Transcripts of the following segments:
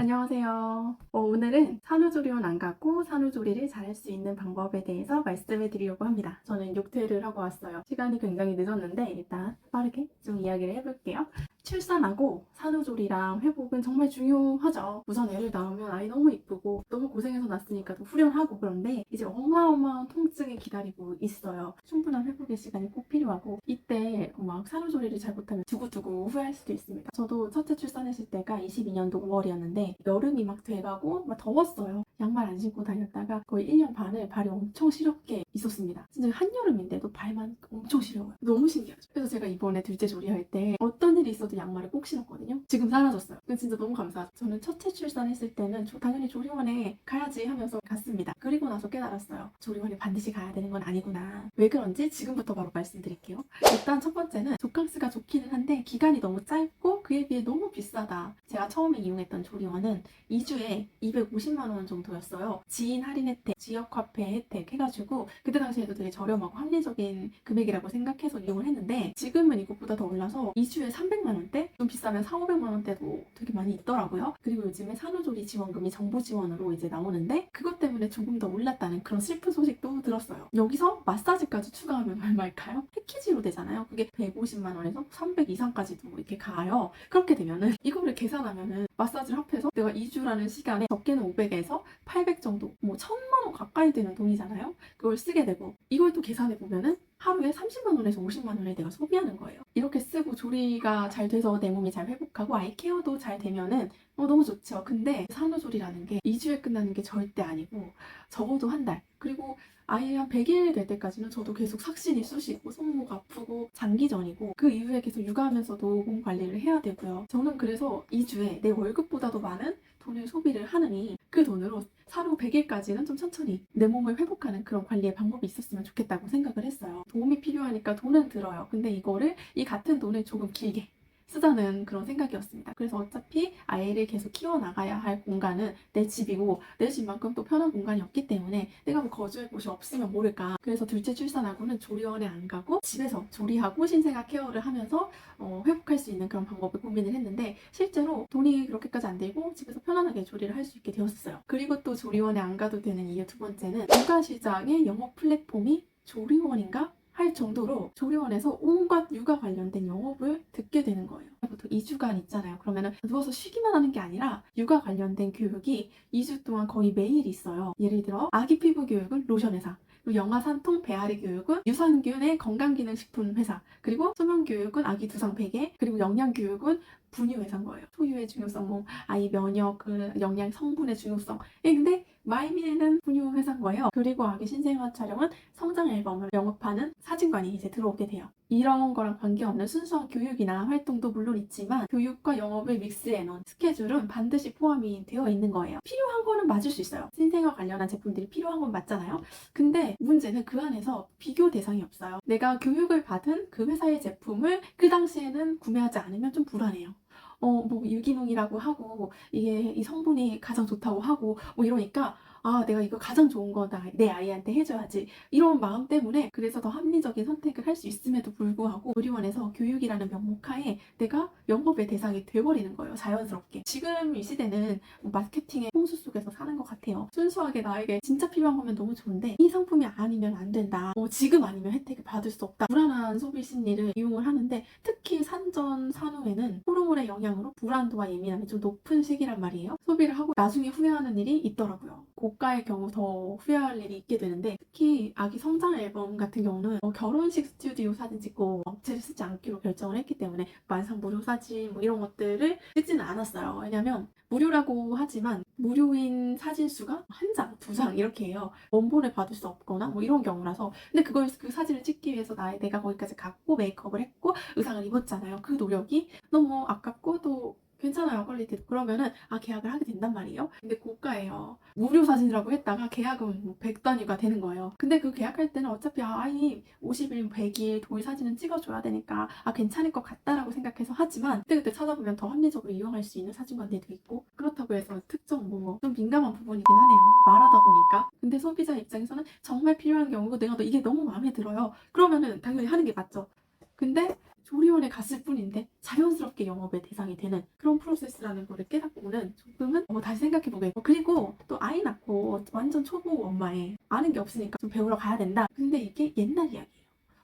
안녕하세요. 오늘은 산후조리원 안 가고 산후조리를 잘할 수 있는 방법에 대해서 말씀해 드리려고 합니다. 저는 육퇴를 하고 왔어요. 시간이 굉장히 늦었는데 일단 빠르게 좀 이야기를 해볼게요. 출산하고 산후조리랑 회복은 정말 중요하죠. 우선 애를 낳으면 아이 너무 이쁘고 너무 고생해서 낳았으니까 더 후련하고, 그런데 이제 어마어마한 통증이 기다리고 있어요. 충분한 회복의 시간이 꼭 필요하고, 이때 막 산후조리를 잘 못하면 두고두고 후회할 수도 있습니다. 저도 첫째 출산했을 때가 22년도 5월이었는데 여름이 막 돼가고 막 더웠어요. 양말 안 신고 다녔다가 거의 1년 반을 발이 엄청 시렵게 있었습니다. 진짜 한여름인데도 발만 엄청 시려워요. 너무 신기하죠. 그래서 제가 이번에 둘째 조리할 때 어떤 일이 있어도 양말을 꼭 신었거든요. 지금 사라졌어요. 근데 진짜 너무 감사하죠. 저는 첫째 출산했을 때는 당연히 조리원에 가야지 하면서 갔습니다. 그리고 나서 깨달았어요. 조리원에 반드시 가야 되는 건 아니구나. 왜 그런지 지금부터 바로 말씀드릴게요. 일단 첫 번째는 조캉스가 좋기는 한데 기간이 너무 짧고 그에 비해 너무 비싸다. 제가 처음에 이용했던 조리원은 2주에 250만 원 정도였어요. 지인 할인 혜택, 지역 화폐 혜택 해가지고 그때 당시에도 되게 저렴하고 합리적인 금액이라고 생각해서 이용을 했는데, 지금은 이것보다 더 올라서 2주에 300만 원대? 좀 비싸면 4, 500만 원대도 되게 많이 있더라고요. 그리고 요즘에 산후조리 지원금이 정부 지원으로 이제 나오는데 그것 때문에 조금 더 올랐다는 그런 슬픈 소식도 들었어요. 여기서 마사지까지 추가하면 얼마일까요? 패키지로 되잖아요. 그게 150만 원에서 300 이상까지도 이렇게 가요. 그렇게 되면은 이거를 계산하면은 마사지를 합해서 내가 2주라는 시간에 적게는 500에서 800 정도, 뭐 1000만 원 가까이 되는 돈이잖아요. 그걸 쓰게 되고, 이걸 또 계산해 보면은 하루에 30만 원에서 50만 원을 내가 소비하는 거예요. 이렇게 쓰고 조리가 잘 돼서 내 몸이 잘 회복하고 아이 케어도 잘 되면은 너무 좋죠. 근데 산후조리라는 게 2주에 끝나는 게 절대 아니고 적어도 한 달, 그리고 아이 한 100일 될 때까지는 저도 계속 삭신이 쑤시고 손목 아프고 장기전이고, 그 이후에 계속 육아하면서도 몸 관리를 해야 되고요. 저는 그래서 2주에 내 월급보다도 많은 돈을 소비를 하느니 그 돈으로 하루 100일까지는 좀 천천히 내 몸을 회복하는 그런 관리의 방법이 있었으면 좋겠다고 생각을 했어요. 도움이 필요하니까 돈은 들어요. 근데 이 같은 돈을 조금 길게 쓰자는 그런 생각이었습니다. 그래서 어차피 아이를 계속 키워나가야 할 공간은 내 집이고 내 집만큼 또 편한 공간이 없기 때문에 내가 뭐 거주할 곳이 없으면 모를까. 그래서 둘째 출산하고는 조리원에 안 가고 집에서 조리하고 신생아 케어를 하면서 회복할 수 있는 그런 방법을 고민을 했는데, 실제로 돈이 그렇게까지 안 들고 집에서 편안하게 조리를 할 수 있게 되었어요. 그리고 또 조리원에 안 가도 되는 이유 두 번째는 육아시장의 영업 플랫폼이 조리원인가? 할 정도로 조리원에서 온갖 육아 관련된 영업을 듣게 되는 거예요. 보통 2주간 있잖아요. 그러면은 누워서 쉬기만 하는 게 아니라 육아 관련된 교육이 2주 동안 거의 매일 있어요. 예를 들어 아기 피부 교육은 로션 회사, 그리고 영아 산통 배앓이 교육은 유산균의 건강기능식품 회사, 그리고 소면 교육은 아기 두상 베개, 그리고 영양 교육은 분유 회사인 거예요. 소유의 중요성, 뭐 아이 면역, 그 영양 성분의 중요성. 근데 마이미는 분유 회사인 거예요. 그리고 아기 신생아 촬영은 성장 앨범을 영업하는 사진관이 이제 들어오게 돼요. 이런 거랑 관계없는 순수한 교육이나 활동도 물론 있지만 교육과 영업을 믹스해 놓은 스케줄은 반드시 포함이 되어 있는 거예요. 필요한 거는 맞을 수 있어요. 신생아 관련한 제품들이 필요한 건 맞잖아요. 근데 문제는 그 안에서 비교 대상이 없어요. 내가 교육을 받은 그 회사의 제품을 그 당시에는 구매하지 않으면 좀 불안해요. 뭐 유기농이라고 하고 이게 이 성분이 가장 좋다고 하고 뭐 이러니까, 아, 내가 이거 가장 좋은 거다, 내 아이한테 해줘야지, 이런 마음 때문에 그래서 더 합리적인 선택을 할 수 있음에도 불구하고 조리원에서 교육이라는 명목하에 내가 영업의 대상이 돼버리는 거예요. 자연스럽게. 지금 이 시대는 마케팅의 홍수 속에서 사는 것 같아요. 순수하게 나에게 진짜 필요한 거면 너무 좋은데 이 상품이 아니면 안 된다, 지금 아니면 혜택을 받을 수 없다, 불안한 소비 심리를 이용을 하는데, 특히 산전 산후에는 호르몬의 영향으로 불안도와 예민함이 좀 높은 시기란 말이에요. 소비를 하고 나중에 후회하는 일이 있더라고요. 고가의 경우 더 후회할 일이 있게 되는데, 특히 아기 성장 앨범 같은 경우는 결혼식 스튜디오 사진 찍고 업체를 쓰지 않기로 결정을 했기 때문에 만상 무료 사진 뭐 이런 것들을 찍지는 않았어요. 왜냐면 무료라고 하지만 무료인 사진 수가 한 장, 두 장 이렇게 해요. 원본을 받을 수 없거나 뭐 이런 경우라서. 근데 그 사진을 찍기 위해서 내가 거기까지 갔고 메이크업을 했고 의상을 입었잖아요. 그 노력이 너무 아깝고 또 괜찮아요, 퀄리티. 그러면은 계약을 하게 된단 말이에요. 근데 고가예요. 무료 사진이라고 했다가 계약은 뭐 100단위가 되는 거예요. 근데 그 계약할 때는 어차피 아이 50일, 100일 돌 사진은 찍어줘야 되니까 괜찮을 것 같다라고 생각해서 하지만, 그때 찾아보면 더 합리적으로 이용할 수 있는 사진관들도 있고, 그렇다고 해서 특정 뭐 좀 민감한 부분이긴 하네요, 말하다 보니까. 근데 소비자 입장에서는 정말 필요한 경우고 내가 이게 너무 마음에 들어요. 그러면은 당연히 하는 게 맞죠. 근데 조리원에 갔을 뿐인데 자연스럽게 영업의 대상이 되는 그런 프로세스라는 거를 깨닫고는 조금은 다시 생각해보게. 그리고 또 아이 낳고 완전 초보 엄마에 아는 게 없으니까 좀 배우러 가야 된다. 근데 이게 옛날 이야기예요.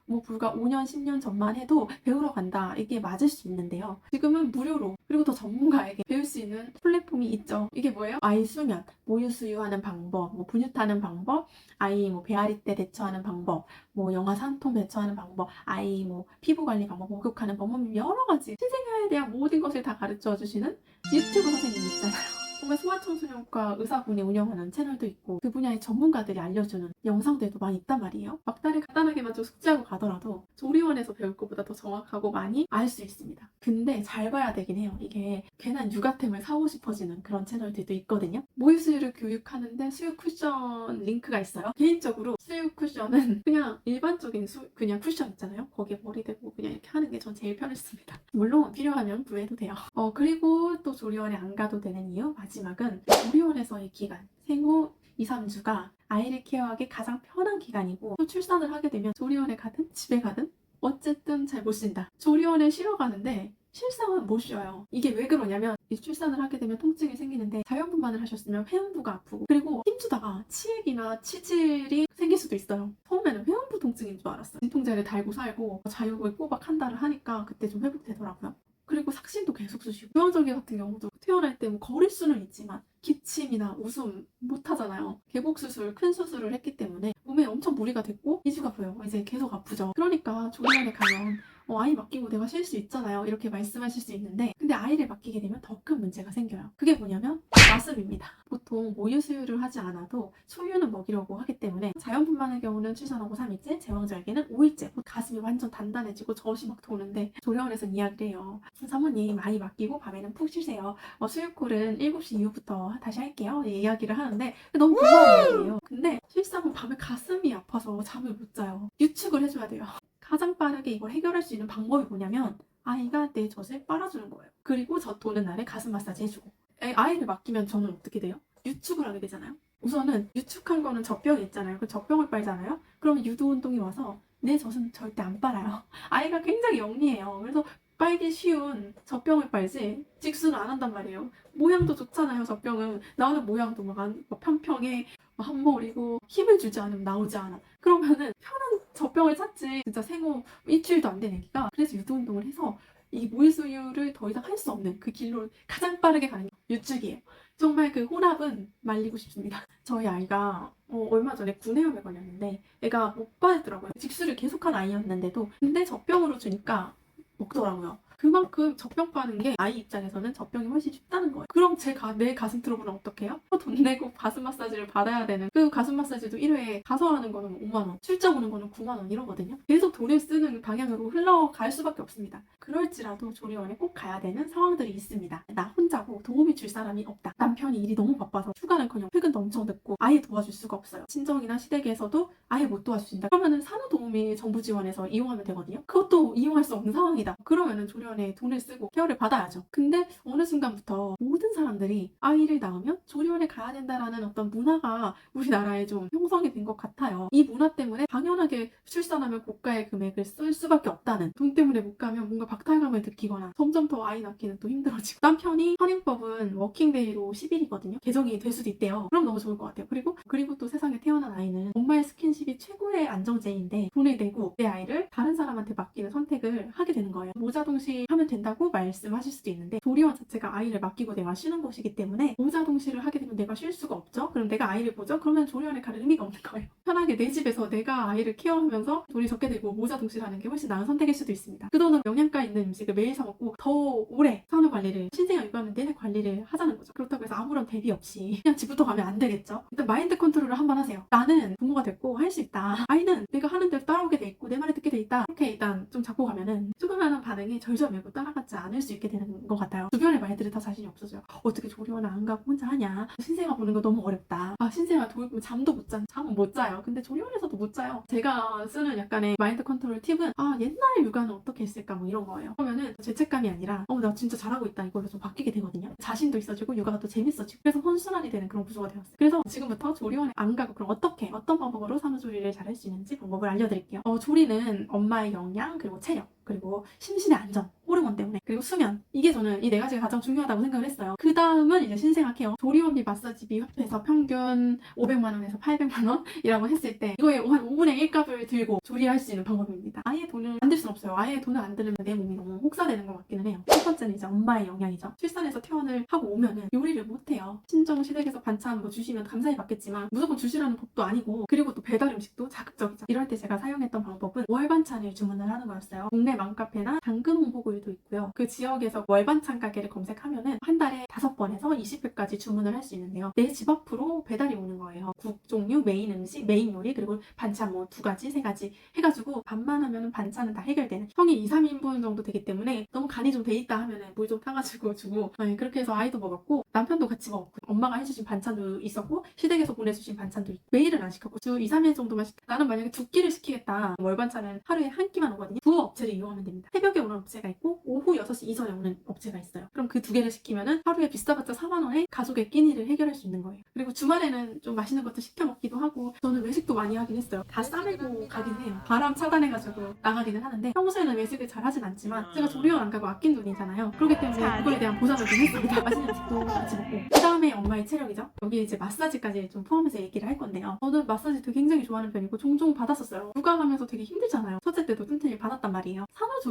뭐 불과 5년, 10년 전만 해도 배우러 간다. 이게 맞을 수 있는데요. 지금은 무료로 그리고 더 전문가에게 배울 수 있는 플랫폼이 있죠. 이게 뭐예요? 아이 수면, 모유 수유하는 방법, 뭐 분유 타는 방법, 아이 뭐 배앓이 때 대처하는 방법, 뭐 영아 산통 대처하는 방법, 아이 뭐 피부 관리 방법, 목욕하는 방법, 여러 가지 신생아에 대한 모든 것을 다 가르쳐 주시는 유튜브 선생님이 있잖아요. 정말 소아청소년과 의사분이 운영하는 채널도 있고 그 분야의 전문가들이 알려주는 영상들도 많이 있단 말이에요. 막다를 간단하게만 좀 숙지하고 가더라도 조리원에서 배울 것보다 더 정확하고 많이 알 수 있습니다. 근데 잘 봐야 되긴 해요. 이게 괜한 육아템을 사고 싶어지는 그런 채널들도 있거든요. 모유수유를 교육하는데 수유 쿠션 링크가 있어요. 개인적으로 수유 쿠션은 그냥 일반적인 그냥 쿠션 있잖아요. 거기에 머리 대고 그냥 이렇게 하는 게 전 제일 편했습니다. 물론 필요하면 구해도 돼요. 그리고 또 조리원에 안 가도 되는 이유 마지막은 조리원에서의 기간 생후 2, 3주가 아이를 케어하기 가장 편한 기간이고 또 출산을 하게 되면 조리원에 가든 집에 가든 어쨌든 잘 못 쉰다. 조리원에 쉬러 가는데 실상은 못 쉬어요. 이게 왜 그러냐면 출산을 하게 되면 통증이 생기는데 자연분만을 하셨으면 회음부가 아프고 그리고 힘주다가 치액이나 치질이 생길 수도 있어요. 처음에는 회음부 통증인 줄 알았어요. 진통제를 달고 살고 자육을 꼬박 한 달을 하니까 그때 좀 회복되더라고요. 그리고 삭신도 계속 쑤시고 유아절개 같은 경우도 태어날 때 뭐 거릴 수는 있지만 기침이나 웃음 못 하잖아요. 개복수술, 큰 수술을 했기 때문에 몸에 엄청 무리가 됐고 이주가 보여. 이제 계속 아프죠. 그러니까 조리원에 가면 아이 맡기고 내가 쉴 수 있잖아요. 이렇게 말씀하실 수 있는데 근데 아이를 맡기게 되면 더 큰 문제가 생겨요. 그게 뭐냐면 가슴입니다. 보통 모유 수유를 하지 않아도 초유는 먹이려고 하기 때문에 자연분만의 경우는 출산하고 3일째, 제왕절개는 5일째 가슴이 완전 단단해지고 젖이 막 도는데 조리원에서는 이야기를 해요. 사모님 아이 맡기고 밤에는 푹 쉬세요. 수유콜은 7시 이후부터 다시 할게요. 이야기를 하는데 너무 고마운 이야기예요. 근데 실상은 밤에 가슴이 아파서 잠을 못 자요. 유축을 해줘야 돼요. 가장 빠르게 이걸 해결할 수 있는 방법이 뭐냐면 아이가 내 젖을 빨아주는 거예요. 그리고 젖 도는 날에 가슴 마사지 해주고 아이를 맡기면 저는 어떻게 돼요? 유축을 하게 되잖아요. 우선은 유축한 거는 젖병이 있잖아요. 그 젖병을 빨잖아요. 그러면 유도 운동이 와서 내 젖은 절대 안 빨아요. 아이가 굉장히 영리해요. 그래서 빨기 쉬운 젖병을 빨지 직수는 안 한단 말이에요. 모양도 좋잖아요. 젖병은 나오는 모양도 막 평평해 한몰이고 힘을 주지 않으면 나오지 않아. 그러면은 편한 젖병을 찾지. 진짜 생후 일주일도 안 된 애기가 그래서 유도 운동을 해서 이 모유수유를 더 이상 할 수 없는 그 길로 가장 빠르게 가는 게 유축이에요. 정말 그 혼합은 말리고 싶습니다. 저희 아이가 얼마 전에 구내염에 걸렸는데 애가 못 빠지더라고요. 직수를 계속한 아이였는데도 근데 젖병으로 주니까 먹더라고요. 그만큼 젖병 빠는 게 아이 입장에서는 젖병이 훨씬 쉽다는 거예요. 그럼 내 가슴 트러블은 어떡해요? 돈 내고 가슴 마사지를 받아야 되는 그 가슴 마사지도 1회에 가서 하는 거는 5만원, 출장 오는 거는 9만원 이러거든요. 계속 돈을 쓰는 방향으로 흘러갈 수밖에 없습니다. 그럴지라도 조리원에 꼭 가야 되는 상황들이 있습니다. 나 혼자고 도움이 줄 사람이 없다. 남편이 일이 너무 바빠서 휴가는커녕 퇴근도 엄청 늦고 아예 도와줄 수가 없어요. 친정이나 시댁에서도 아예 못 도와주신다. 그러면은 산후도우미 정부 지원에서 이용하면 되거든요. 그것도 이용할 수 없는 상황이다. 그러면은 조리원에 돈을 쓰고 케어를 받아야죠. 근데 어느 순간부터 모든 사람들이 아이를 낳으면 조리원에 가야 된다라는 어떤 문화가 우리나라에 좀 형성이 된 것 같아요. 이 문화 때문에 당연하게 출산하면 고가의 금액을 쓸 수밖에 없다는 돈 때문에 못 가면 뭔가 박탈감을 느끼거나 점점 더 아이 낳기는 또 힘들어지고 남편이 헌임법은 워킹데이로 10일이거든요. 개정이 될 수도 있대요. 그럼 너무 좋을 것 같아요. 그리고 또 세상에 태어난 아이는 엄마의 스킨십이 최고의 안정제인데 돈을 내고 내 아이를 다른 사람한테 맡기는 선택을 하게 되는 거예요. 모자동시 하면 된다고 말씀하실 수도 있는데 조리원 자체가 아이를 맡기고 내가 쉬는 곳이기 때문에 모자동시를 하게 되면 내가 쉴 수가 없죠. 그럼 내가 아이를 보죠? 그러면 조리원에 갈 의미가 없는 거예요. 편하게 내 집에서 내가 아이를 케어하면서 돈이 적게 들고 모자동시를 하는 게 훨씬 나은 선택일 수도 있습니다. 그 돈으로 영양가 있는 음식을 매일 사 먹고 더 오래 산후 관리를 신생아 육아는 내내 관리를 하자는 거죠. 그렇다고 해서 아무런 대비 없이 그냥 집부터 가면 안 되겠죠. 일단 마인드 컨트롤을 한번 하세요. 나는 부모가 됐고 할 수 있다. 아이는 내가 하는 대로 따라오게 돼 있고 내 말을 듣게 돼 있다. 이렇게 일단 좀 잡고 가면은 조그마한 반응이 절절매고 따라가지 않을 수 있게 되는 것 같아요. 주변의 말들이 다 자신이 없어져요. 어떻게 조리원을 안 가고 혼자 하냐. 신생아 보는 거 너무 어렵다. 신생아 돌보면 잠도 못 잔. 잠은 못 자요. 근데 조리원에서도 못 자요. 제가 쓰는 약간의 마인드 컨트롤 팁은 옛날 육아는 어떻게 했을까 뭐 이런 거예요. 그러면은 죄책감이 아니라 나 진짜 잘하고 있다 이걸로 좀 바뀌게 되거든요. 자신도 있어지고 육아가 또 재밌어지고 그래서 선순환이 되는 그런 구조가 되었어요. 그래서 지금부터 조리원에 안 가고 그럼 어떤 방법으로 산후조리를 잘 할 수 있는지 방법을 알려드릴게요. 조리는 엄마의 영양 그리고 체력 그리고 심신의 안정, 호르몬 때문에, 그리고 수면, 이게 저는 이 네 가지가 가장 중요하다고 생각을 했어요. 그 다음은 이제 신생아 케어. 조리원비 마사지비 협회에서 평균 500만 원에서 800만 원이라고 했을 때 이거에 한 5분의 1 값을 들고 조리할 수 있는 방법입니다. 아예 돈을 안 들 수는 없어요. 아예 돈을 안 들으면 내 몸이 너무 혹사되는 것 같기는 해요. 첫 번째는 이제 엄마의 영향이죠. 출산해서 퇴원을 하고 오면은 요리를 못해요. 친정 시댁에서 반찬 뭐 주시면 감사히 받겠지만 무조건 주시라는 법도 아니고, 그리고 또 배달 음식도 자극적이죠. 이럴 때 제가 사용했던 방법은 월 반찬을 주문을 하는 거였어요. 동네 맘카페나 당근 홍보글도 있고요. 그 지역에서 월 반찬 가게를 검색하면은 한 달에 5번에서 20회까지 주문을 할 수 있는데요. 내 집 앞으로 배달이 오는 거예요. 국 종류, 메인 음식, 메인 요리, 그리고 반찬 뭐 2가지, 3가지 해가지고 밥만 하면은 반찬은 다 해결되는, 형이 2, 3인분 정도 되기 때문에 너무 간이 좀 돼 있다 하면은 물 좀 타가지고 주고, 그렇게 해서 아이도 먹었고 남편도 같이 먹었고, 엄마가 해주신 반찬도 있었고 시댁에서 보내주신 반찬도 있고. 매일은 안 시켰고 주 2, 3일 정도만 나는 만약에 2끼를 시키겠다, 월 반찬은 하루에 한 끼만 오거든요. 부어 업체를 이용하면 됩니다. 새벽에 오는 업체가 있고 오후 6시 이전에 오는 업체가 있어요. 그럼 그 2개를 시키면은 하루에 비싸봤자 4만 원에 가족의 끼니를 해결할 수 있는 거예요. 그리고 주말에는 좀 맛있는 것도 시켜 먹기도 하고, 저는 외식도 많이 하긴 했어요. 다 싸매고 가긴 해요. 바람 차단해가지고 나가기는 하는데 평소에는 외식을 잘 하진 않지만 제가 조리원 안 가고 아낀 돈이잖아요. 그렇기 때문에 그거에 대한 보상을 좀 했습니다. 맛있는 음식도 같이 먹고. 그 다음에 엄마의 체력이죠. 여기 이제 마사지까지 좀 포함해서 얘기를 할 건데요. 저는 마사지도 굉장히 좋아하는 편이고 종종 받았었어요. 육아하면서 되게 힘들잖아요. 첫째 때도 튼튼히 받았단 말이에요.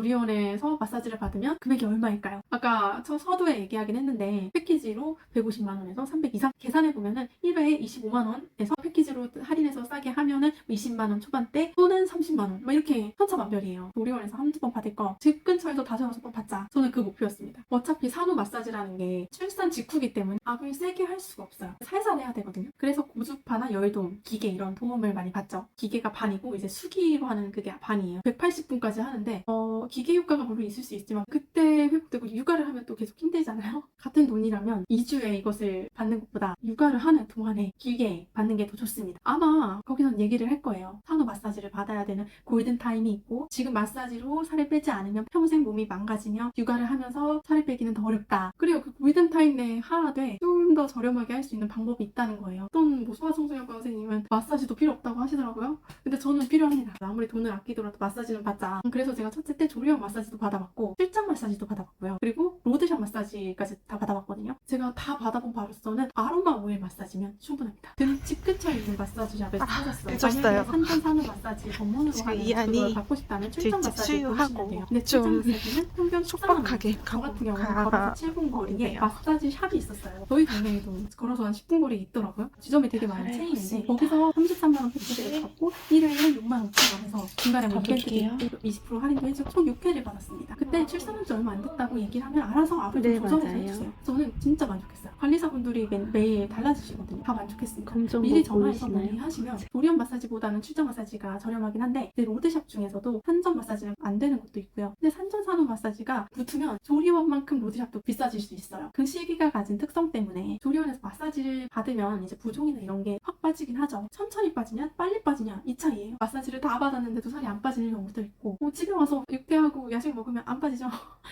산후조리원에서 마사지를 받으면 금액이 얼마일까요? 아까 저 서두에 얘기하긴 했는데 패키지로 150만 원에서 300 이상 계산해보면은 1회에 25만 원에서 패키지로 할인해서 싸게 하면은 20만 원 초반대 또는 30만 원 막 이렇게 천차만별이에요. 조리원에서 한두 번 받을 거 집 근처에서 5-6번 받자. 저는 그 목표였습니다. 어차피 산후 마사지라는 게 출산 직후기 때문에 압을 세게 할 수가 없어요. 살살 해야 되거든요. 그래서 고주파나 열도움, 기계 이런 도움을 많이 받죠. 기계가 반이고 이제 수기로 하는 그게 반이에요. 180분까지 하는데 기계 효과가 물론 있을 수 있지만 그때 회복되고 육아를 하면 또 계속 힘들잖아요. 같은 돈이라면 2주에 이것을 받는 것보다 육아를 하는 동안에 기계 받는 게 더 좋습니다. 아마 거기선 얘기를 할 거예요. 산후 마사지를 받아야 되는 골든타임이 있고, 지금 마사지로 살을 빼지 않으면 평생 몸이 망가지며 육아를 하면서 살을 빼기는 더 어렵다. 그리고 그 골든타임 내에 하되 좀 더 저렴하게 할 수 있는 방법이 있다는 거예요. 어떤 뭐 소아청소년과 선생님은 마사지도 필요 없다고 하시더라고요. 근데 저는 필요합니다. 아무리 돈을 아끼더라도 마사지는 받자. 그래서 제가 첫째 때 조리원 마사지도 받아봤고 출장 마사지도 받아봤고요. 그리고 로드샵 마사지까지 다 받아봤거든요. 제가 다 받아본 바로서는 아로마 오일 마사지면 충분합니다. 집 근처에 있는 마사지샵에서 찾았어요. 늦었어요. 만약에 산전 산후 마사지 전문으로 하는 이한이 그걸 받고 싶다면 출장 일찍 마사지를 하시면 수유하고 돼요. 근데 출장 좀 마사지는 평균 촉박하게 저 같은 경우는 가고 걸어서 7분 거리에 가네요. 마사지 샵이 있었어요. 저희 동네에도 걸어서 한 10분 거리에 있더라고요. 지점이 되게 많은 체인인데 알겠습니다. 거기서 33만 원 패키지를 받고 1회에 6만 5천 원에서 중간에 뭐 가볼게요. 이벤트도 20% 할인도 해주고 총 6회를 받았습니다. 그때 출산한 지 얼마 안 됐다고 얘기를 하면 알아서 압을 좀 네, 조절해서 맞아요. 해주세요. 저는 진짜 만족했어요. 관리사분들이 매일 달라지시거든요. 다 만족했습니다. 검정 미리 뭐 전화해서 보이시나요? 문의하시면 조리원 마사지보다는 출장 마사지가 저렴하긴 한데 로드샵 중에서도 산전 마사지는 안 되는 것도 있고요. 근데 산전 산후 마사지가 붙으면 조리원만큼 로드샵도 비싸질 수 있어요. 그 시기가 가진 특성 때문에 조리원에서 마사지를 받으면 이제 부종이나 이런 게 확 빠지긴 하죠. 천천히 빠지냐 빨리 빠지냐 이 차이예요. 마사지를 다 받았는데도 살이 안 빠지는 경우도 있고, 집에 와서 육퇴하고 야식 먹으면 안 빠지죠.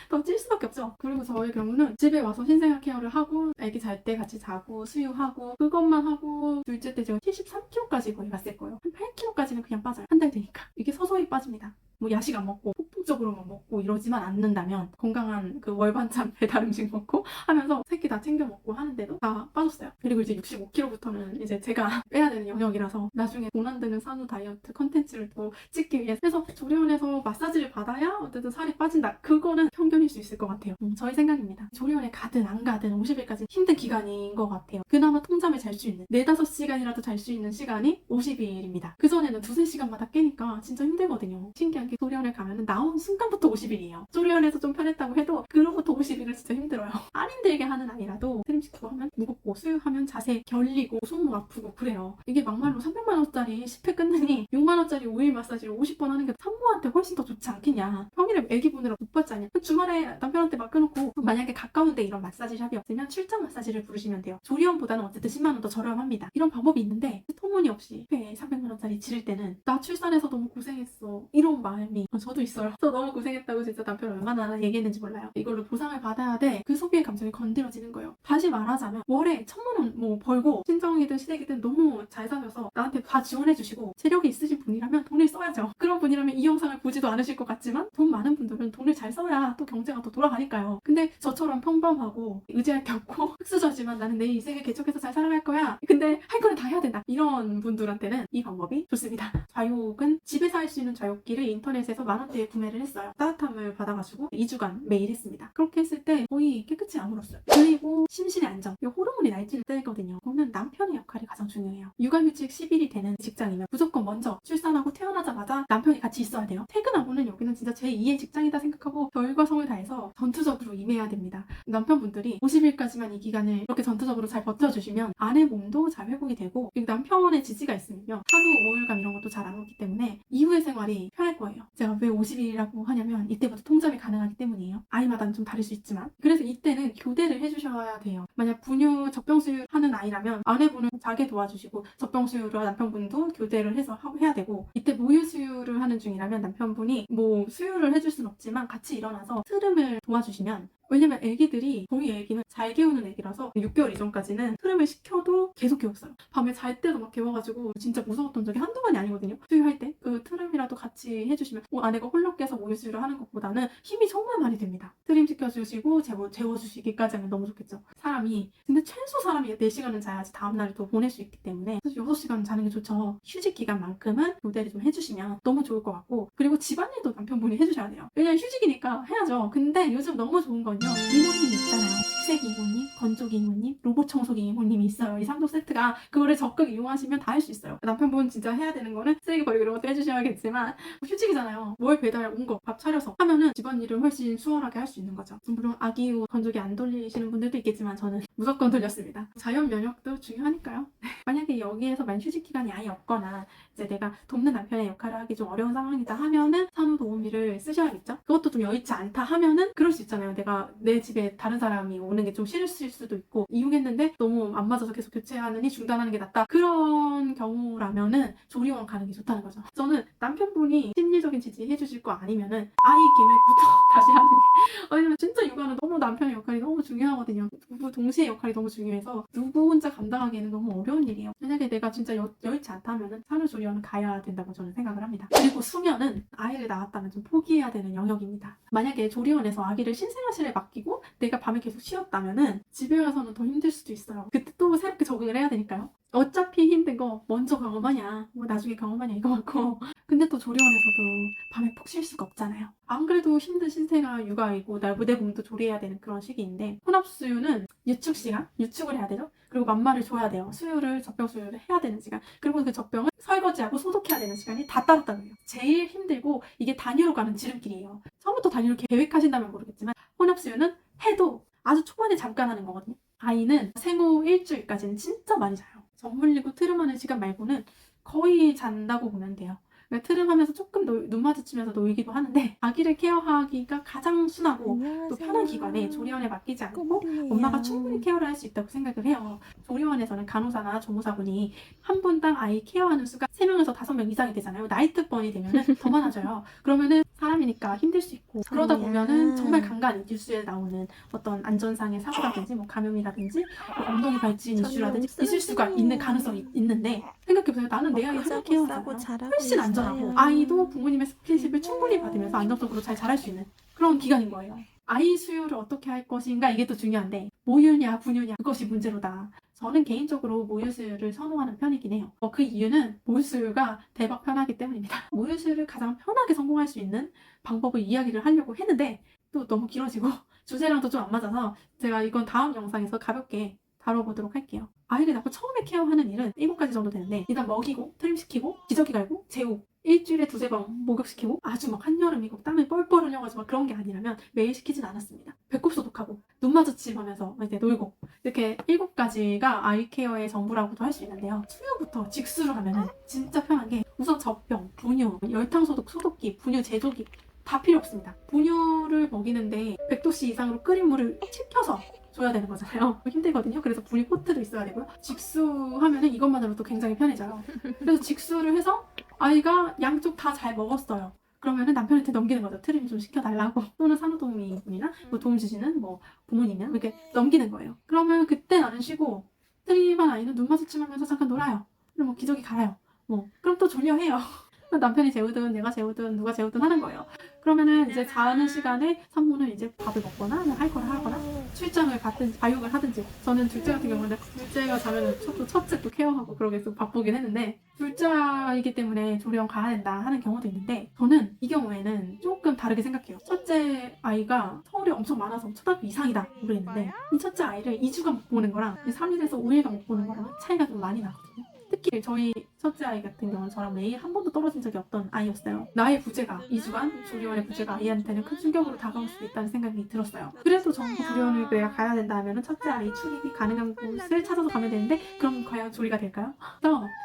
더 찔 수밖에 없죠. 그리고 저의 경우는 집에 와서 신생아 케어를 하고 아기 잘 때 같이 자고 수유하고 그것만 하고 둘째 때 제가 73kg까지 거의 갔을 거예요. 한 8kg까지는 그냥 빠져요. 한 달 되니까. 이게 서서히 빠집니다. 뭐 야식 안 먹고 폭풍적으로만 먹고 이러지만 않는다면 건강한 그 월반찬 배달 음식 먹고 하면서 새끼 다 챙겨 먹고 하는데도 다 빠졌어요. 그리고 이제 65kg부터는 이제 제가 빼야 되는 영역이라서 나중에 돈 안 드는 산후 다이어트 컨텐츠를 또 찍기 위해서 해서 조리원에서 마사지를 받아야 어쨌든 살이 빠진다. 그거는 편견일 수 있을 것 같아요. 저의 생각입니다. 조리원에 가든 안 가든 50일까지 힘든 기간인 것 같아요. 그나마 통잠을 잘 수 있는 4-5시간이라도 잘 수 있는 시간이 50일입니다. 그전에는 2-3시간마다 깨니까 진짜 힘들거든요. 신기하게 조리원에 가면은 나온 순간부터 50일이에요. 조리원에서 좀 편했다고 해도 그로부터 50일은 진짜 힘들어요. 안 힘들게 하는 아니라도 트림시키고 하면 무겁고 수유하면 자세 결리고 손목 아프고 그래요. 이게 막말로 300만 원짜리 10회 끊느니 6만 원짜리 오일 마사지를 50번 하는 게 산모한테 훨씬 더 좋지 않겠냐. 평일에 애기 보느라 못 받잖아요. 주말에 남편한테 막 끊고, 만약에 가까운데 이런 마사지 샵이 없으면 출장 마사지를 부르시면 돼요. 조리원보다는 어쨌든 10만 원 더 저렴합니다. 이런 방법이 있는데 터무니없이 회에 300만 원짜리 지를 때는 나 출산해서 너무 고생했어 이런 마음이 저도 있어요. 저 너무 고생했다고 진짜 남편 얼마나 얘기했는지 몰라요. 이걸로 보상을 받아야 돼. 그 소비의 감정이 건드려지는 거예요. 다시 말하자면 월에 1,000만 원 돈 뭐 벌고 친정이든 시댁이든 너무 잘 사셔서 나한테 다 지원해주시고 재력이 있으신 분이라면 돈을 써야죠. 그런 분이라면 이 영상을 보지도 않으실 것 같지만 돈 많은 분들은 돈을 잘 써야 또 경제가 더 돌아가니까요. 근데 저처럼 평범하고 의지할 게 없고 흑수저지만 나는 내 인생을 개척해서 잘 살아갈 거야. 근데 할 거는 다 해야 된다. 이런 분들한테는 이 방법이 좋습니다. 좌욕은 집에서 할 수 있는 좌욕기를 인터넷에서 10,000원대에 구매를 했어요. 따뜻함을 받아가지고 2주간 매일 했습니다. 그렇게 했을 때 거의 깨끗이 안 울었어요. 그리고 심신의 안정. 이 호르몬이 날뛸 때거든요. 그러면 남편의 역할이 가장 중요해요. 육아휴직 10일이 되는 직장이면 무조건 먼저 출산하고 태어나자마자 남편이 같이 있어야 돼요. 퇴근하고는 여기는 진짜 제2의 직장이다 생각하고 결과 성을 다해서 전투적으로 임해야 됩니다. 남편분들이 50일까지만 이 기간을 이렇게 전투적으로 잘 버텨주시면 아내 몸도 잘 회복이 되고 그리고 남편의 지지가 있으면요. 산후 우울감 이런 것도 잘 안 오기 때문에 이후의 생활이 편할 거예요. 제가 왜 50일이라고 하냐면 이때부터 통잡이 가능하기 때문이에요. 아이마다는 좀 다를 수 있지만 그래서 이때는 교대를 해주셔야 돼요. 만약 분유 젖병수유 하는 아이라면 아내분은 자게 도와주시고 젖병수유를 남편분도 교대를 해서 해야 되고 이때 모유수유를 하는 중이라면 남편분이 뭐 수유를 해줄 순 없지만 같이 일어나서 트름을 도와주시면 왜냐면 애기들이 저희 애기는 잘 개우는 애기라서 6개월 이전까지는 트름을 시켜도 계속 개웠어요. 밤에 잘 때도 막 개워가지고 진짜 무서웠던 적이 한두 번이 아니거든요. 수유할 때 그 트름이라도 같이 해주시면 아내가 홀로 깨서 모유 수유를 하는 것보다는 힘이 정말 많이 됩니다. 트림 시켜주시고 재워주시기까지 하면 너무 좋겠죠. 근데 최소 사람이 4시간은 자야지 다음날을 또 보낼 수 있기 때문에 사실 6시간 자는 게 좋죠. 휴직 기간만큼은 교대를 좀 해주시면 너무 좋을 것 같고 그리고 집안일도 남편분이 해주셔야 돼요. 왜냐면 휴직이니까 해야죠. 근데 요즘 너무 좋은 건요. 이모님 있잖아요. 식세기 이모님, 건조기 이모님, 로봇 청소기 이모님이 있어요. 이 3종 세트가 그거를 적극 이용하시면 다 할 수 있어요. 남편분 진짜 해야 되는 거는 쓰레기 버리고 이런 것도 해주셔야겠지만 휴직이잖아요. 뭘 배달 온 거 밥 차려서 하면은 집안일을 훨씬 수월하게 할 수 있는 거죠. 물론 아기 후 건조기 안 돌리시는 분들도 있겠지만 저는 무조건 돌렸습니다. 자연 면역도 중요하니까요. 만약에 여기에서 휴직 기간이 아예 없거나 이제 내가 돕는 남편의 역할을 하기 좀 어려운 상황이다 하면은 산후도우미를 쓰셔야겠죠. 그것도 좀 여의치 않다 하면은 그럴 수 있잖아요. 내가 내 집에 다른 사람이 오는 게 좀 싫을 수도 있고 이용했는데 너무 안 맞아서 계속 교체하느니 중단하는 게 낫다. 그런 경우라면은 조리원 가는 게 좋다는 거죠. 저는 남편분이 심리적인 지지 해주실 거 아니면은 아이 계획부터 다시 하는 게 왜냐면 진짜 육아는 너무 남편의 역할이 너무 중요하거든요. 부부 동시에 역할이 너무 중요해서 누구 혼자 감당하기에는 너무 어려운 일이에요. 만약에 내가 진짜 여의치 않다면은 산후조리원은 가야 된다고 저는 생각을 합니다. 그리고 수면은 아이를 낳았다면 좀 포기해야 되는 영역입니다. 만약에 조리원에서 아기를 신생아실에 맡기고 내가 밤에 계속 쉬었다면은 집에 와서는 더 힘들 수도 있어요. 그때 또 새롭게 적응을 해야 되니까요. 어차피 힘든 거 먼저 경험하냐 뭐 나중에 경험하냐 이거 같고 근데 또 조리원에서도 밤에 푹 쉴 수가 없잖아요. 안 그래도 힘든 신생아 육아이고 내 몸도 조리해야 되는 그런 시기인데 혼합수유는 유축 시간? 유축을 해야 되죠. 그리고 맘마를 줘야 돼요. 젖병 수유를 해야 되는 시간. 그리고 그 젖병을 설거지하고 소독해야 되는 시간이 다 따로따로예요. 제일 힘들고 이게 단위로 가는 지름길이에요. 처음부터 단위로 계획하신다면 모르겠지만 혼합수유는 해도 아주 초반에 잠깐 하는 거거든요. 아이는 생후 일주일까지는 진짜 많이 자요. 젖 물리고 트름하는 시간 말고는 거의 잔다고 보면 돼요. 트름하면서 조금 눈 마주치면서 놀기도 하는데 아기를 케어하기가 가장 순하고 또 편한 기관에 조리원에 맡기지 않고 엄마가 충분히 케어를 할 수 있다고 생각을 해요. 조리원에서는 간호사나 조무사분이 한 분당 아이 케어하는 수가 3명에서 5명 이상이 되잖아요. 나이트번이 되면 더 많아져요. 그러면은 사람이니까 힘들 수 있고 그러다 보면은 정말 간간히 뉴스에 나오는 어떤 안전상의 사고라든지 뭐 감염이라든지 뭐 엉덩이 발진 이슈라든지 있을 수가 있는 가능성이 있는데 생각해보세요. 나는 내 아이 하나 케어하잖아요. 훨씬 안전하고 아이도 부모님의 스킨십을 충분히 받으면서 안정적으로 잘 자랄 수 있는 그런 기간인 거예요. 아이 수유를 어떻게 할 것인가 이게 또 중요한데 모유냐 분유냐 그것이 문제로다. 저는 개인적으로 모유수유를 선호하는 편이긴 해요. 그 이유는 모유수유가 대박 편하기 때문입니다. 모유수유를 가장 편하게 성공할 수 있는 방법을 이야기를 하려고 했는데 또 너무 길어지고 주제랑도 좀 안 맞아서 제가 이건 다음 영상에서 가볍게 다뤄보도록 할게요. 아이를 낳고 처음에 케어하는 일은 7가지 정도 되는데 일단 먹이고 트림시키고 기저귀 갈고 재우고 일주일에 2-3번 목욕시키고 아주 막 한여름이고 땀을 뻘뻘 흘려가지고 막 그런 게 아니라면 매일 시키진 않았습니다. 배꼽 소독하고 눈 마주치면서 이제 놀고 이렇게 7가지가 아이 케어의 전부라고도 할 수 있는데요. 수유부터 직수를 하면은 진짜 편한 게 우선 젖병, 분유, 열탕소독, 소독기, 분유 제조기 다 필요 없습니다. 분유를 먹이는데 100도씨 이상으로 끓인 물을 식혀서 줘야 되는 거잖아요. 힘들거든요. 그래서 분유 포트도 있어야 되고요. 직수하면은 이것만으로도 굉장히 편해져요. 그래서 직수를 해서 아이가 양쪽 다 잘 먹었어요. 그러면은 남편한테 넘기는 거죠. 트림 좀 시켜달라고. 또는 산후도우미분이나 뭐 도움 주시는 뭐 부모님이나 이렇게 넘기는 거예요. 그러면 그때 나는 쉬고 트림한 아이는 눈 마주치면서 잠깐 놀아요. 그럼 뭐 기저귀 갈아요. 뭐 그럼 또 졸려 해요. 남편이 재우든 내가 재우든 누가 재우든 하는 거예요. 그러면은 이제 자는 시간에 산모는 이제 밥을 먹거나 할 거를 하거나 출장을 갔든지 과육을 하든지. 저는 둘째 같은 경우는 둘째가 자면은 첫째 또 케어하고 그러게 좀 바쁘긴 했는데, 둘째이기 때문에 조리원 가야 된다 하는 경우도 있는데, 저는 이 경우에는 조금 다르게 생각해요. 첫째 아이가 서울에 엄청 많아서 초등학교 이상이다 모르겠는데, 이 첫째 아이를 2주간 못 보는 거랑 3일에서 5일간 못 보는 거랑 차이가 좀 많이 나거든요. 특히 저희 첫째 아이 같은 경우는 저랑 매일 한 번도 떨어진 적이 없던 아이였어요. 나의 부재가 2주간 조리원의 부재가 아이한테는 큰 충격으로 다가올 수도 있다는 생각이 들었어요. 그래도 정부 조리원을 내가 가야 된다 하면 첫째 아이 출입이 가능한 곳을 찾아서 가면 되는데, 그럼 과연 조리가 될까요?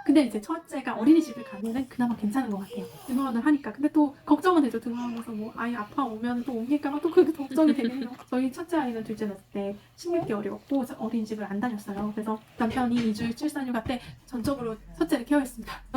근데 이제 첫째가 어린이집을 가면은 그나마 괜찮은 것 같아요. 등하원을 하니까. 근데 또 걱정은 되죠. 등하원에서 뭐 아이 아파 오면 또 옮길까봐 또 그게 걱정이 되겠네요. 저희 첫째 아이는 둘째 낳을 때 16개월이었고 어린이집을 안 다녔어요. 그래서 남편이 2주 출산 휴가 때 전적으로 첫째를 케어했습니다.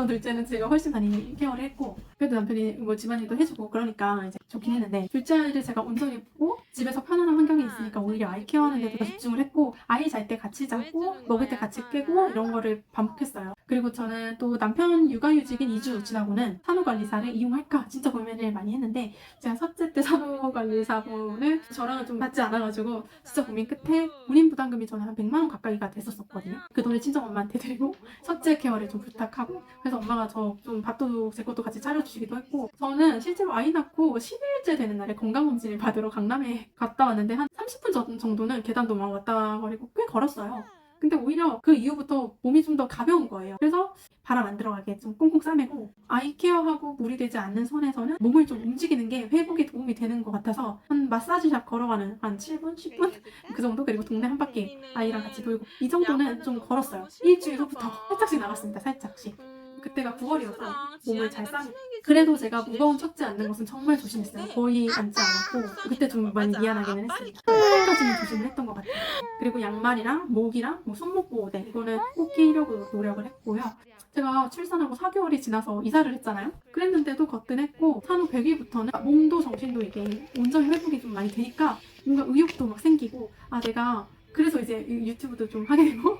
둘째는 제가 훨씬 많이 케어를 했고, 그래도 남편이 뭐 집안일도 해주고 그러니까 이제 좋긴 했는데, 둘째 아이를 제가 온전히 보고 집에서 편안한 환경이 있으니까 오히려 아이 케어하는 데도 더 집중을 했고, 아이 잘 때 같이 자고 먹을 때 같이 깨고 이런 거를 반복했어요. 그리고 저는 또 남편 육아휴직인 2주 지나고는 산후관리사를 이용할까 진짜 고민을 많이 했는데, 제가 첫째 때 산후관리사분을 저랑은 좀 맞지 않아가지고 진짜 고민 끝에 본인 부담금이 저는 한 100만 원 가까이가 됐었거든요. 그 돈을 친정엄마한테 드리고 첫째 케어를 좀 부탁하고, 그래서 엄마가 저 좀 밥도 제 것도 같이 차려주시기도 했고, 저는 실제로 아이 낳고 10일째 되는 날에 건강검진을 받으러 강남에 갔다 왔는데 한 30분 정도는 계단도 막 왔다 거리고 꽤 걸었어요. 근데 오히려 그 이후부터 몸이 좀 더 가벼운 거예요. 그래서 바람 안 들어가게 좀 꽁꽁 싸매고, 아이 케어하고 무리되지 않는 선에서는 몸을 좀 움직이는 게 회복에 도움이 되는 것 같아서 한 마사지샵 걸어가는 한 7분, 10분? 그 정도? 그리고 동네 한 바퀴 아이랑 같이 돌고 이 정도는 좀 걸었어요. 일주일 후부터 살짝씩 나갔습니다. 살짝씩. 그때가 9월이어서 몸을 잘 싸매고. 그래도 제가 무거운 첫째 앉는 것은 정말 조심했어요. 거의 앉지 않았고, 그때 좀 많이 미안하기는 했습니다. 그때까지는 조심을 했던 것 같아요. 그리고 양말이랑 목이랑 뭐 손목 보호대 이거는 꼭 끼려고 노력을 했고요. 제가 출산하고 4개월이 지나서 이사를 했잖아요. 그랬는데도 거뜬했고, 산후 100일부터는 몸도 정신도 이게 온전히 회복이 좀 많이 되니까 뭔가 의욕도 막 생기고, 내가 그래서 이제 유튜브도 좀 하게 되고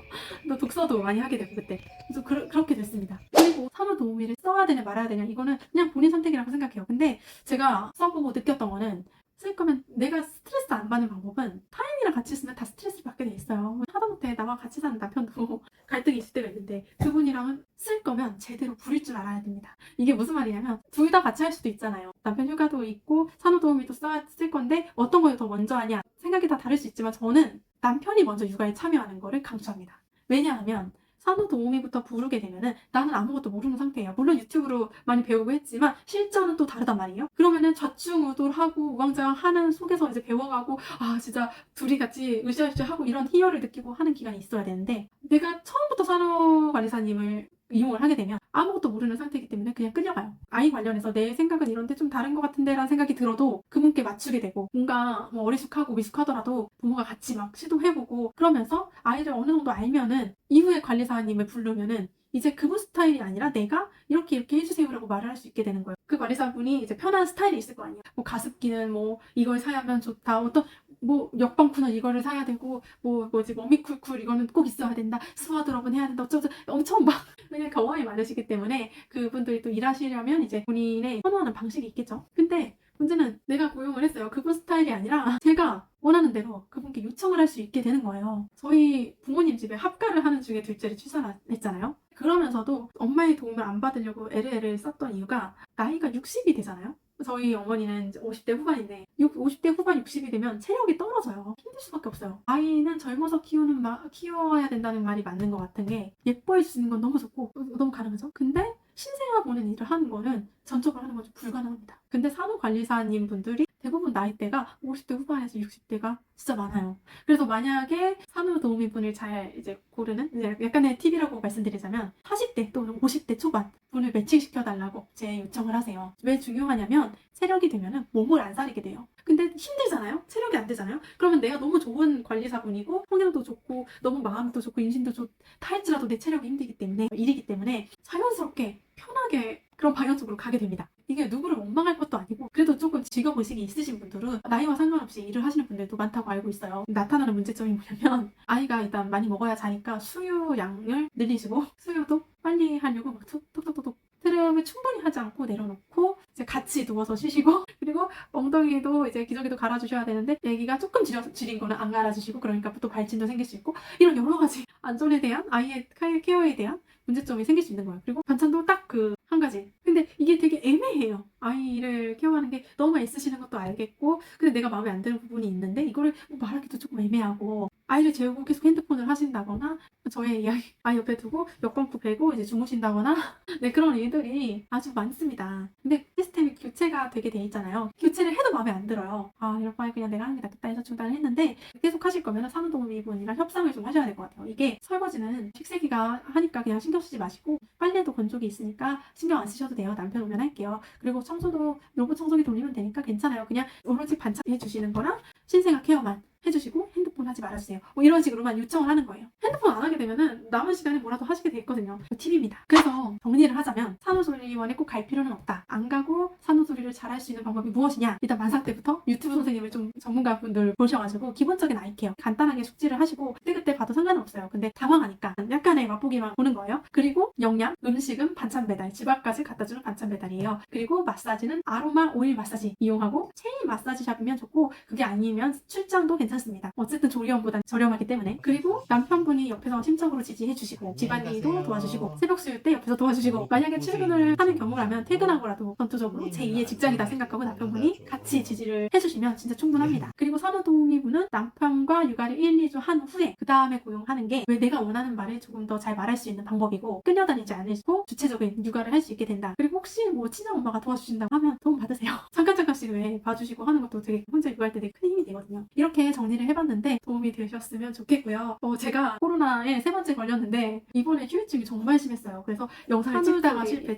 또 독서도 많이 하게 되고, 그때 그래서 그렇게 됐습니다. 그리고 산후도우미를 써야 되냐 말아야 되냐 이거는 그냥 본인 선택이라고 생각해요. 근데 제가 써보고 느꼈던 거는, 쓸 거면 내가 스트레스 안 받는 방법은, 타인이랑 같이 있으면 다 스트레스를 받게 돼 있어요. 하다못해 나와 같이 사는 남편도 갈등이 있을 때가 있는데, 그분이랑은 쓸 거면 제대로 부릴 줄 알아야 됩니다. 이게 무슨 말이냐면 둘 다 같이 할 수도 있잖아요. 남편 휴가도 있고 산후도우미도 쓸 건데 어떤 걸 더 먼저 하냐 생각이 다 다를 수 있지만, 저는 남편이 먼저 육아에 참여하는 거를 강조합니다. 왜냐하면 산후도우미부터 부르게 되면은 나는 아무것도 모르는 상태예요. 물론 유튜브로 많이 배우고 했지만 실전은 또 다르단 말이에요. 그러면은 좌충우돌하고 우왕좌왕하는 속에서 이제 배워가고, 진짜 둘이 같이 으쌰으쌰 하고 이런 희열을 느끼고 하는 기간이 있어야 되는데, 내가 처음부터 산후관리사님을 이용을 하게 되면 아무것도 모르는 상태이기 때문에 그냥 끌려가요. 아이 관련해서 내 생각은 이런데 좀 다른 것 같은데 라는 생각이 들어도 그분께 맞추게 되고, 뭔가 뭐 어리숙하고 미숙하더라도 부모가 같이 막 시도해보고, 그러면서 아이를 어느 정도 알면은 이후에 관리사님을 부르면은 이제 그분 스타일이 아니라 내가 이렇게 해주세요라고 말을 할 수 있게 되는 거예요. 그 관리사분이 이제 편한 스타일이 있을 거 아니에요. 뭐 가습기는 뭐 이걸 사야 하면 좋다, 어떤 뭐 역방쿠는 이거를 사야 되고, 뭐지 머미쿨쿨 이거는 꼭 있어야 된다, 스와드럽은 해야 된다, 어쩌고 엄청 막 그냥 경험이 많으시기 때문에 그분들이 또 일하시려면 이제 본인의 선호하는 방식이 있겠죠. 근데 문제는 내가 고용을 했어요. 그분 스타일이 아니라 제가 원하는 대로 그분께 요청을 할 수 있게 되는 거예요. 저희 부모님 집에 합가를 하는 중에 둘째를 출산했잖아요. 그러면서도 엄마의 도움을 안 받으려고 LL을 썼던 이유가, 나이가 60이 되잖아요. 저희 어머니는 이제 50대 후반인데 50대 후반 60이 되면 체력이 떨어져요. 힘들 수밖에 없어요. 아이는 젊어서 키워야 된다는 말이 맞는 것 같은 게, 예뻐해 주시는 건 너무 좋고 너무 가능하죠. 근데 신생아 보는 일을 하는 거는 전적으로 하는 건 좀 불가능합니다. 근데 산후관리사님 분들이 대부분 나이대가 50대 후반에서 60대가 진짜 많아요. 그래서 만약에 산후도우미분을 잘 이제 고르는, 이제 약간의 팁이라고 말씀드리자면, 40대 또는 50대 초반 분을 매칭시켜달라고 제 요청을 하세요. 왜 중요하냐면, 체력이 되면은 몸을 안 사리게 돼요. 근데 힘들잖아요? 체력이 안 되잖아요? 그러면 내가 너무 좋은 관리사분이고 성향도 좋고 너무 마음도 좋고 임신도 좋다 할지라도 내 체력이 힘들기 때문에, 일이기 때문에 자연스럽게 편하게 그런 방향 쪽으로 가게 됩니다. 이게 누구를 원망할 것도 아니고 그래도 조금 직업의식이 있으신 분들은 나이와 상관없이 일을 하시는 분들도 많다고 알고 있어요. 나타나는 문제점이 뭐냐면 아이가 일단 많이 먹어야 자니까 수유량을 늘리시고 수유도 빨리 하려고 막 톡톡톡톡 트름을 충분히 하지 않고 내려놓고 이제 같이 누워서 쉬시고 그리고 엉덩이도 이제 기저귀도 갈아주셔야 되는데 애기가 조금 지린 거는 안 갈아주시고 그러니까 또 발진도 생길 수 있고 이런 여러 가지 안전에 대한 아이의 케어에 대한 문제점이 생길 수 있는 거예요. 그리고 반찬도 딱 그 한 가지. 근데 이게 되게 애매해요. 아이를 케어하는 게 너무 애쓰시는 것도 알겠고 근데 내가 마음에 안 드는 부분이 있는데 이거를 말하기도 조금 애매하고 아이를 재우고 계속 핸드폰을 하신다거나 저의 이야기 아이 옆에 두고 역광부 베고 이제 주무신다거나 네 그런 일들이 아주 많습니다. 근데 시스템이 교체가 되게 돼 있잖아요. 교체를 해도 마음에 안 들어요. 아 이럴 바에 그냥 내가 하는 게 낫겠다 해서 중단을 했는데 계속 하실 거면 산후조리원이랑 협상을 좀 하셔야 될 것 같아요. 이게 설거지는 식세기가 하니까 그냥 신경 쓰지 마시고 빨래도 건조기 있으니까 신경 안 쓰셔도 돼요. 남편 오면 할게요. 그리고 청소도 로봇 청소기 돌리면 되니까 괜찮아요. 그냥 오로지 반찬해 주시는 거랑 신생아 케어만 해주시고 핸드폰 하지 말아주세요. 뭐 이런 식으로만 요청을 하는 거예요. 핸드폰 안 하게 되면은 남은 시간에 뭐라도 하시게 돼 있거든요. 팁입니다. 그래서 정리를 하자면 산후조리원에 꼭 갈 필요는 없다. 안 가고 산후조리를 잘 할 수 있는 방법이 무엇이냐? 일단 만삭 때부터 유튜브 선생님을 좀 전문가분들 보셔가지고 기본적인 아이케어 간단하게 숙지를 하시고 그때그때 봐도 상관은 없어요. 근데 당황하니까 약간의 맛보기만 보는 거예요. 그리고 영양, 음식은 반찬 배달, 집 앞까지 갖다주는 반찬 배달이에요. 그리고 마사지는 아로마 오일 마사지 이용하고 체인 마사지샵이면 좋고 그게 아니면 출장도 괜찮습니다. 어쨌든 조리원보다 저렴하기 때문에. 그리고 남편분이 옆에서 심적으로 지지해 주시고 집안일도 도와주시고 새벽 수유 때 옆에서 도와주시고 만약에 출근을 하는 경우라면 퇴근하고라도 전투적으로 제2의 직장이다 생각하고 남편분이 같이 지지를 해주시면 진짜 충분합니다. 그리고 산후도우미분은 남편과 육아를 1, 2주 한 후에 그 다음에 고용하는 게 왜 내가 원하는 말을 조금 더 잘 말할 수 있는 방법이고 끌려다니지 않으시고 주체적인 육아를 할 수 있게 된다. 그리고 혹시 뭐 친정엄마가 도와주신다고 하면 도움 받으세요. 잠깐씩 왜 봐주시고 하는 것도 되게 혼자 육아할 때 되게 큰 힘이 되거든요. 이렇게 정리를 해봤는데 도움이 되셨으면 좋겠고요. 제가 코로나에 3번째 걸렸는데 이번에 후유증이 정말 심했어요. 그래서 영상을 찍다가 실패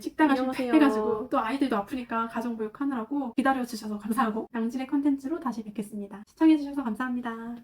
해가지고 또 아이들도 아프니까 가정보육하느라고 기다려주셔서 감사하고 양질의 컨텐츠로 다시 뵙겠습니다. 시청해주셔서 감사합니다.